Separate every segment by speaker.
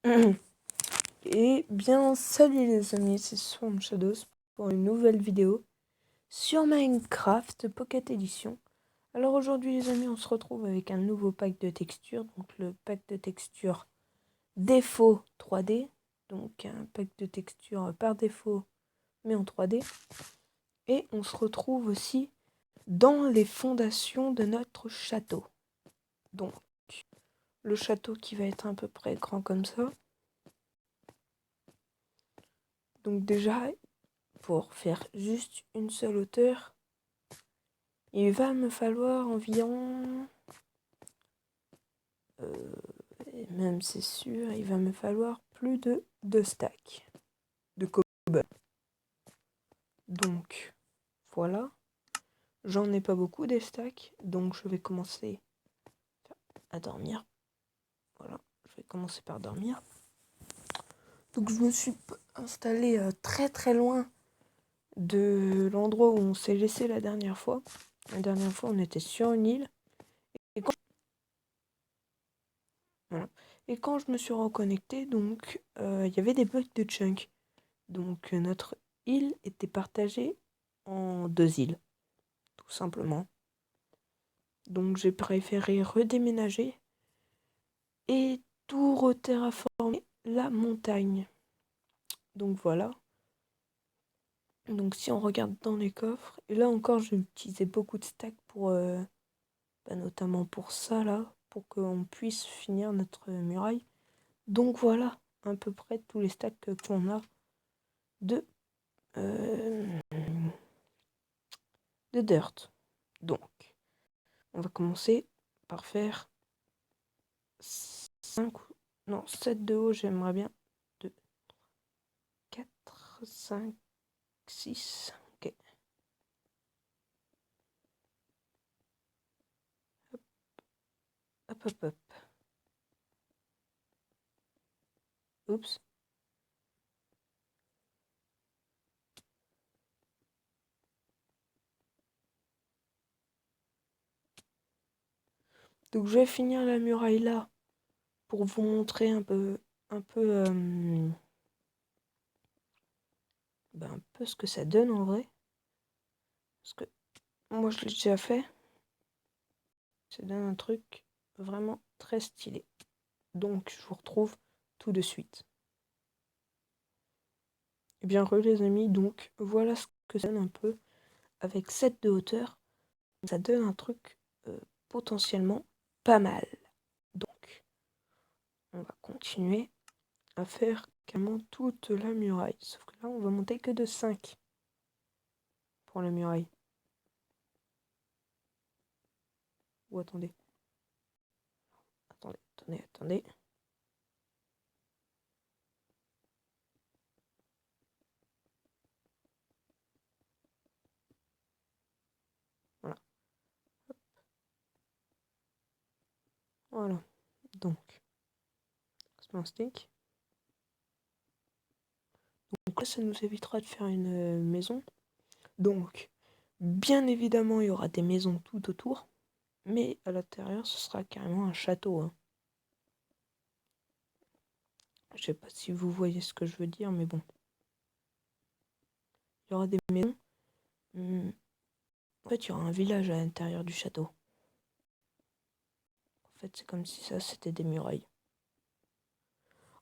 Speaker 1: Et bien, salut les amis, c'est Swamp Shadows pour une nouvelle vidéo sur Minecraft Pocket Edition. Alors aujourd'hui les amis, on se retrouve avec un nouveau pack de textures, donc le pack de textures défaut 3D, donc un pack de textures par défaut mais en 3D. Et on se retrouve aussi dans les fondations de notre château. Donc le château qui va être à peu près grand comme ça. Donc déjà, pour faire juste une seule hauteur, il va me falloir environ, même c'est sûr, il va me falloir plus de 2 stacks de cobble. Donc voilà, j'en ai pas beaucoup des stacks, donc je vais commencer à dormir. Voilà, je vais commencer par dormir. Donc je me suis installé très très loin de l'endroit où on s'est laissé la dernière fois. La dernière fois, on était sur une île. Voilà. Et quand je me suis reconnecté, donc il y avait des bugs de chunk. Donc notre île était partagée en 2 îles, tout simplement. Donc j'ai préféré redéménager et tout reterraformer la montagne. Donc voilà. Donc si on regarde dans les coffres, et là encore j'ai utilisé beaucoup de stacks pour, notamment pour ça là, pour qu'on puisse finir notre muraille. Donc voilà, à peu près tous les stacks qu'on a de dirt. Donc, on va commencer par faire 5, non, 7 de haut, j'aimerais bien. 2, 4, 5, 6. Ok. Hop, hop, hop. Oups. Donc, je vais finir la muraille là pour vous montrer un peu un peu ce que ça donne en vrai. Parce que moi, je l'ai déjà fait. Ça donne un truc vraiment très stylé. Donc, je vous retrouve tout de suite. Et bien, les amis, donc voilà ce que ça donne un peu avec 7 de hauteur. Ça donne un truc potentiellement pas mal. Donc, on va continuer à faire carrément toute la muraille. Sauf que là, on va monter que de 5 pour la muraille. Ou attendez. Attendez. Voilà. Voilà. Donc, c'est un stick. Donc là, ça nous évitera de faire une maison. Donc, bien évidemment, il y aura des maisons tout autour. Mais à l'intérieur, ce sera carrément un château. Hein. Je sais pas si vous voyez ce que je veux dire, mais bon. Il y aura des maisons. En fait, il y aura un village à l'intérieur du château. En fait, c'est comme si ça, c'était des murailles.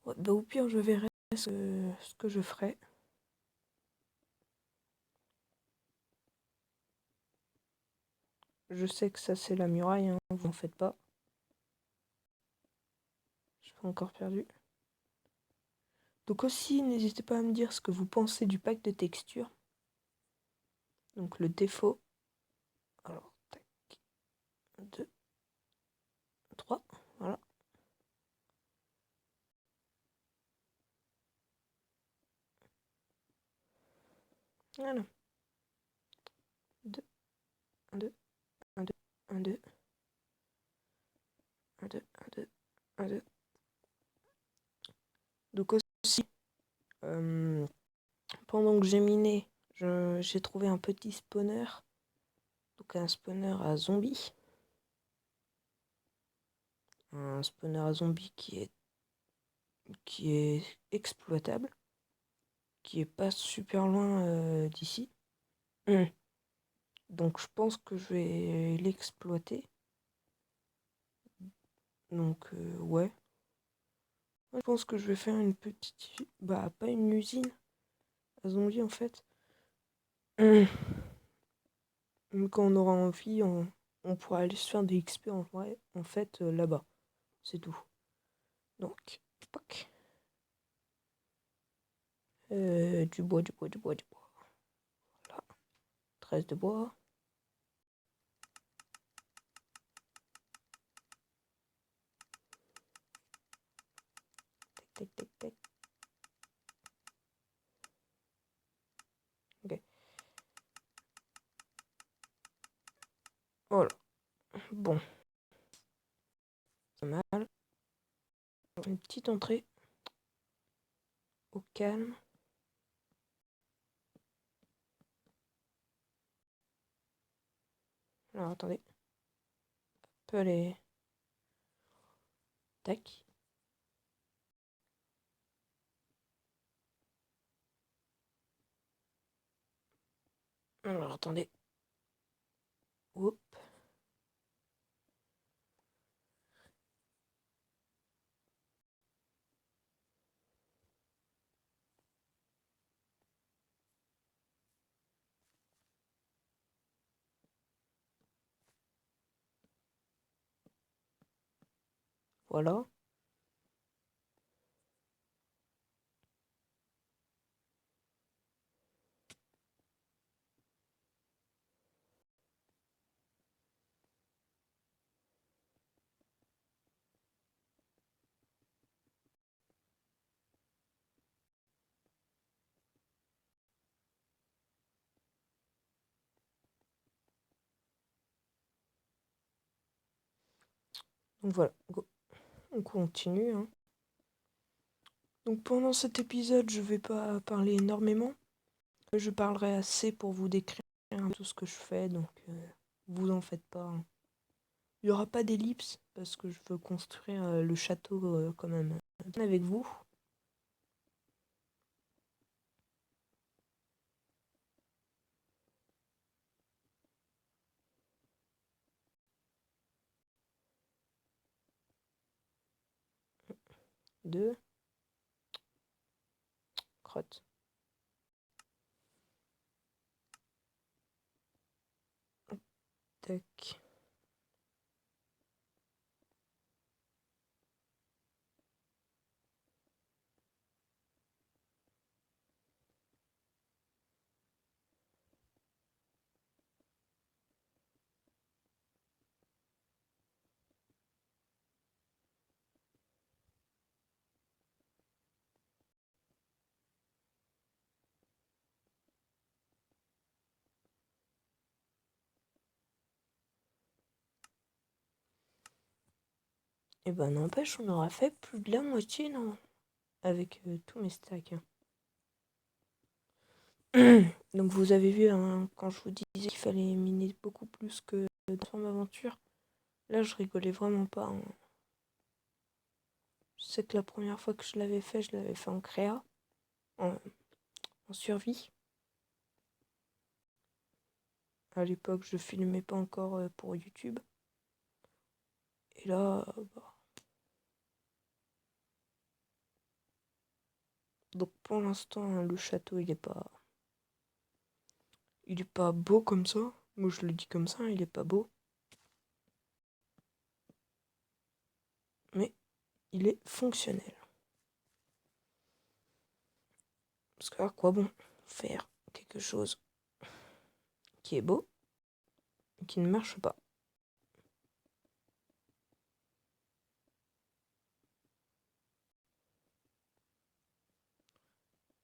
Speaker 1: Ouais, bah, au pire, je verrai ce que je ferai. Je sais que ça, c'est la muraille, hein, vous en faites pas. Je suis pas encore perdu. Donc aussi, n'hésitez pas à me dire ce que vous pensez du pack de textures. Donc le défaut. Alors, tac. 2, 3, voilà. Voilà. 2, 1, 2, 1, 2, 1, 2. 1, 2, 1, 2, 1, 2. Donc aussi, pendant que j'ai miné, j'ai trouvé un petit spawner. Donc un spawner à zombies. Un spawner à zombies qui qui est exploitable, qui est pas super loin d'ici. Donc je pense que je vais l'exploiter. Donc ouais. Je pense que je vais faire une petite... Bah pas une usine à zombies en fait. Quand on aura envie, on pourra aller se faire des XP en vrai, en fait là-bas. C'est tout. Donc, poc. Du bois, du bois, du bois, du bois. Voilà. 13 de bois. Tac, tac, tac, tac. Ok. Voilà. Bon. C'est mal. Une petite entrée. Au calme. Alors, attendez. On peut aller... Tac. Alors, attendez. Hop. Voilà. Donc voilà. Go. On continue. Hein. Donc pendant cet épisode, je vais pas parler énormément. Je parlerai assez pour vous décrire tout ce que je fais. Donc vous en faites pas. Hein. Il n'y aura pas d'ellipse parce que je veux construire le château quand même avec vous. Deux. Crotte. Tac. Et ben n'empêche, on aura fait plus de la moitié, non? Avec tous mes stacks. Donc vous avez vu, hein, quand je vous disais qu'il fallait miner beaucoup plus que dans Farm Aventure. Là, je rigolais vraiment pas. Hein. Je sais que la première fois que je l'avais fait en créa, en survie. À l'époque, je filmais pas encore pour YouTube. Et là, bah. Donc pour l'instant, hein, le château, il est pas beau comme ça. Moi, je le dis comme ça, il est pas beau. Mais il est fonctionnel. Parce que à quoi bon faire quelque chose qui est beau et qui ne marche pas?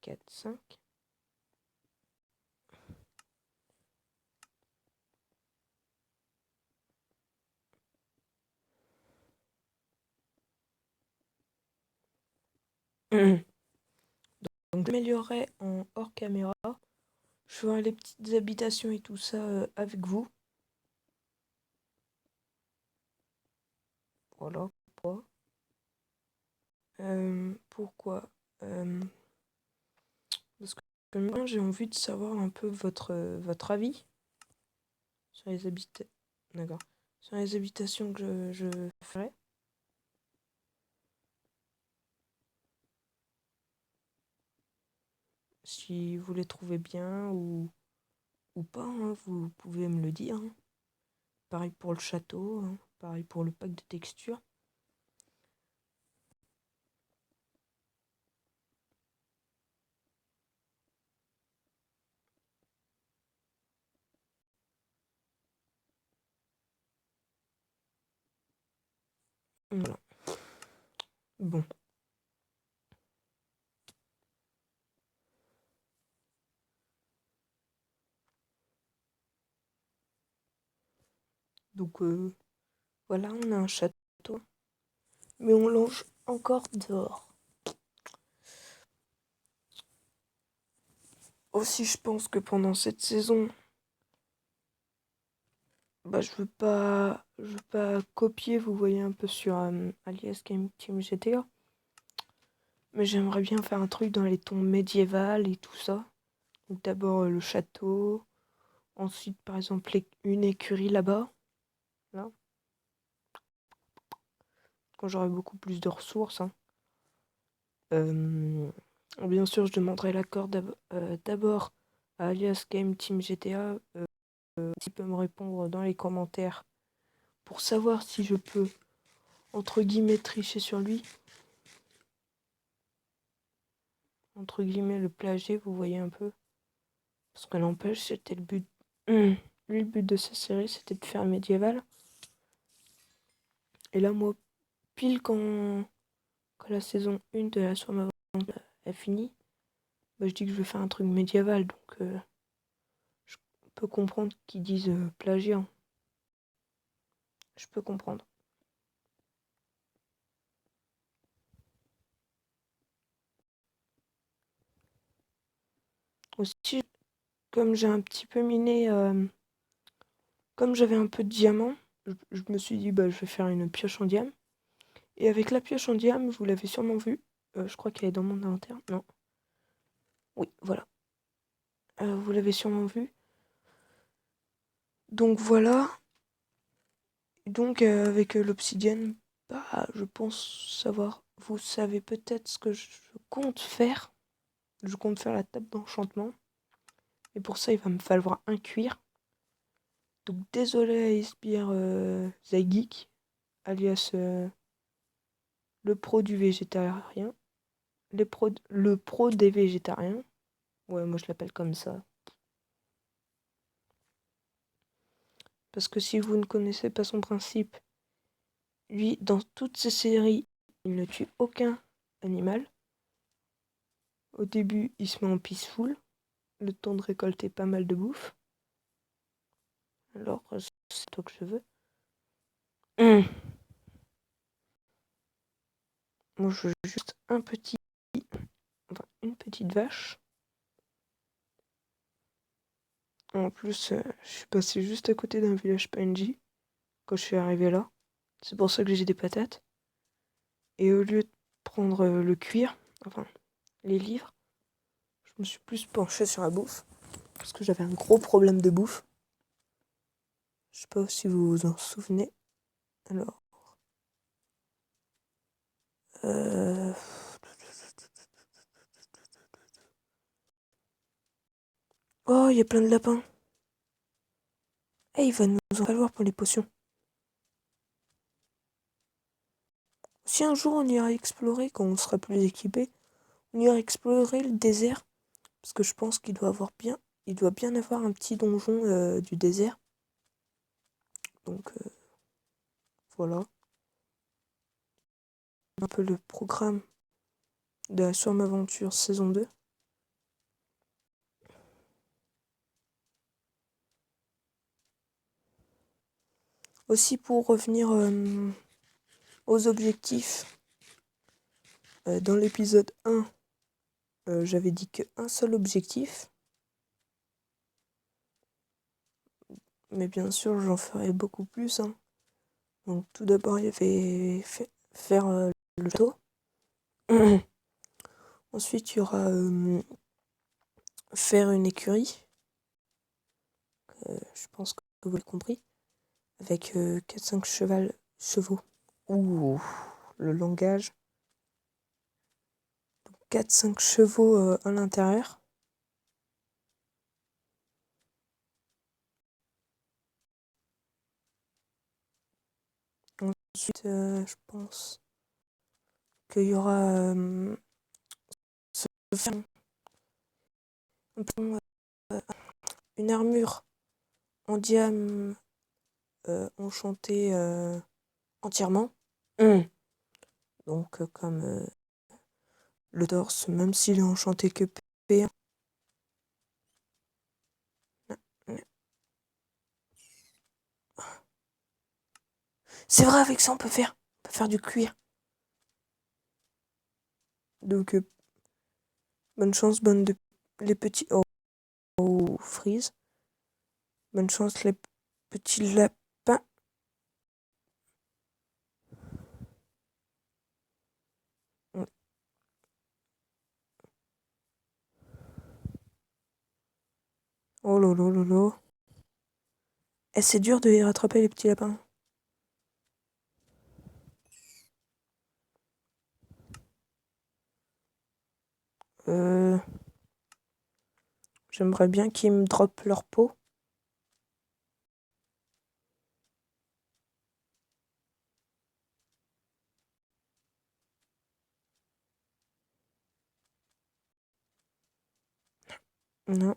Speaker 1: 4, 5. Donc j'améliorerai en hors caméra. Je ferai les petites habitations et tout ça avec vous. Voilà. Pour Pourquoi? Parce que moi, j'ai envie de savoir un peu votre avis sur les habitations. D'accord. Sur les habitations que je ferai. Si vous les trouvez bien ou pas, hein, vous pouvez me le dire, hein. Pareil pour le château, hein, pareil pour le pack de textures. Voilà. Bon. Donc voilà, on a un château. Mais on longe encore dehors. Aussi, je pense que pendant cette saison, bah, je veux pas copier, vous voyez un peu sur Alias Game Team GTA. Mais j'aimerais bien faire un truc dans les tons médiévales et tout ça. Donc d'abord le château, ensuite par exemple une écurie là-bas, là, quand j'aurai beaucoup plus de ressources, hein. Bien sûr, je demanderai l'accord d'abord à Alias Game Team GTA, s'il peut me répondre dans les commentaires pour savoir si je peux, entre guillemets, tricher sur lui. Entre guillemets, le plagier, vous voyez un peu. Parce que n'empêche, c'était le but. Lui, le but de cette série, c'était de faire médiéval. Et là, moi, pile quand la saison 1 de la Somme est finie, bah, je dis que je vais faire un truc médiéval. Donc, je peux comprendre qu'ils disent plagiat. Je peux comprendre. Aussi, comme j'ai un petit peu miné, comme j'avais un peu de diamant, je me suis dit, bah, je vais faire une pioche en diamant. Et avec la pioche en diamant, vous l'avez sûrement vu. Je crois qu'elle est dans mon inventaire. Non. Oui, voilà. Vous l'avez sûrement vu. Donc voilà. Donc avec l'obsidienne, bah, je pense savoir. Vous savez peut-être ce que je compte faire. Je compte faire la table d'enchantement. Et pour ça, il va me falloir un cuir. Donc désolé à Isbir Zageek, alias le pro du végétarien. Le pro des végétariens. Ouais, moi je l'appelle comme ça. Parce que si vous ne connaissez pas son principe, lui, dans toutes ses séries, il ne tue aucun animal. Au début, il se met en peaceful, le temps de récolter pas mal de bouffe. Alors, c'est toi que je veux. Moi, je veux juste une petite vache. En plus, je suis passé juste à côté d'un village PNJ quand je suis arrivé là. C'est pour ça que j'ai des patates. Et au lieu de prendre le cuir, enfin, les livres, je me suis plus penché sur la bouffe. Parce que j'avais un gros problème de bouffe. Je sais pas si vous vous en souvenez. Alors. Euh... Oh, il y a plein de lapins. Eh, il va nous en falloir pour les potions. Si un jour on ira explorer, quand on sera plus équipé, on ira explorer le désert. Parce que je pense il doit bien avoir un petit donjon du désert. Donc voilà. Un peu le programme de la Somme Aventure saison 2. Aussi pour revenir aux objectifs. Dans l'épisode 1, j'avais dit qu'un seul objectif. Mais bien sûr, j'en ferai beaucoup plus, hein. Donc tout d'abord, il y avait faire le château. Ensuite, il y aura faire une écurie. Je pense que vous l'avez compris. Avec 4-5 chevaux. Ouh, le langage. 4-5 chevaux à l'intérieur. Ensuite, je pense qu'il y aura une armure en diamant enchantée entièrement. Donc, comme le torse, même s'il est enchanté que P1. C'est vrai, avec ça, on peut faire du cuir. Donc, bonne chance, les petits... Oh, freeze. Bonne chance, les petits lapins. Oh lolo lolo. Et c'est dur de les rattraper, les petits lapins. J'aimerais bien qu'ils me droppent leur peau. Non.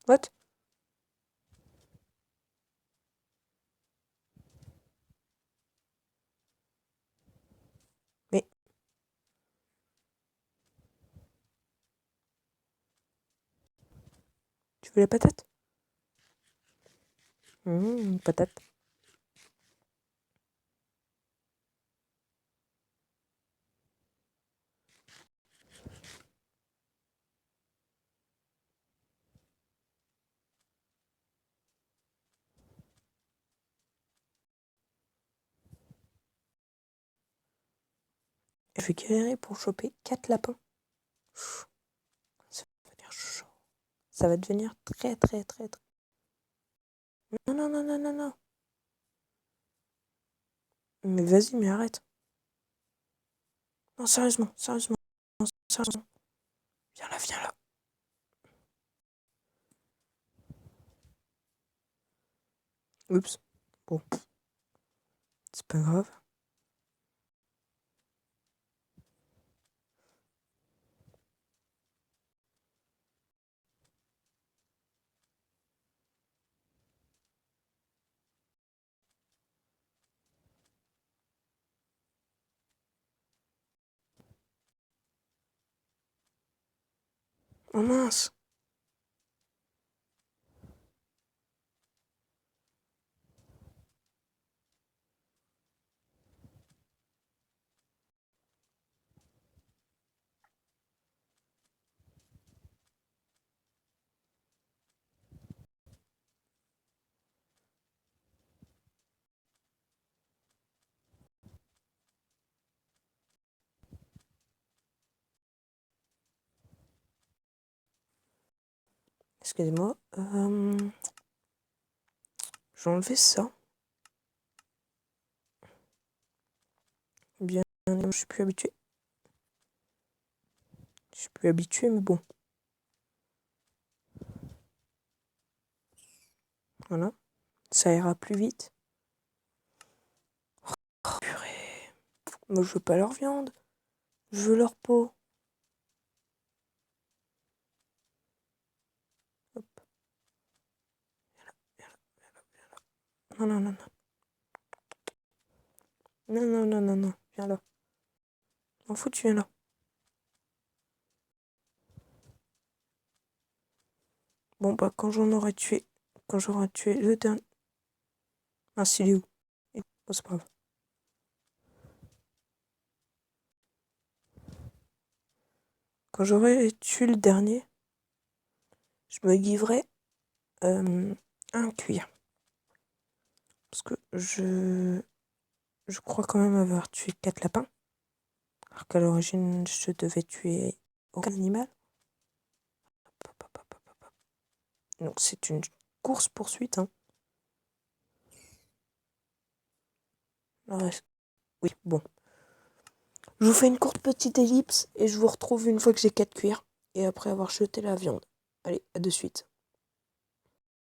Speaker 1: What? Mais... Tu veux la patate? Patate. Je vais galérer pour choper 4 lapins. Ça va devenir chaud. Ça va devenir très très très très... Non, non, non, non, non, non. Mais vas-y, mais arrête. Non, sérieusement, sérieusement, sérieusement. Viens là, viens là. Oups. Bon. C'est pas grave. Oh mince. Excusez-moi. J'ai enlevé ça. Bien, je suis plus habitué. Je suis plus habitué, mais bon. Voilà. Ça ira plus vite. Oh, purée. Moi, je veux pas leur viande. Je veux leur peau. Hop. Non, non, non, non. Non, non, non, non, non. Viens là. M'en fous, tu viens là. Bon, bah, quand j'aurai tué le dernier... Ah, s'il est où? Oh, c'est pas grave. Quand j'aurai tué le dernier, je me giverai un cuir. Parce que je crois quand même avoir tué 4 lapins. Alors qu'à l'origine, je devais tuer aucun animal. Donc c'est une course-poursuite, hein. Oui, bon. Je vous fais une courte petite ellipse et je vous retrouve une fois que j'ai 4 cuirs et après avoir jeté la viande. Allez, à de suite.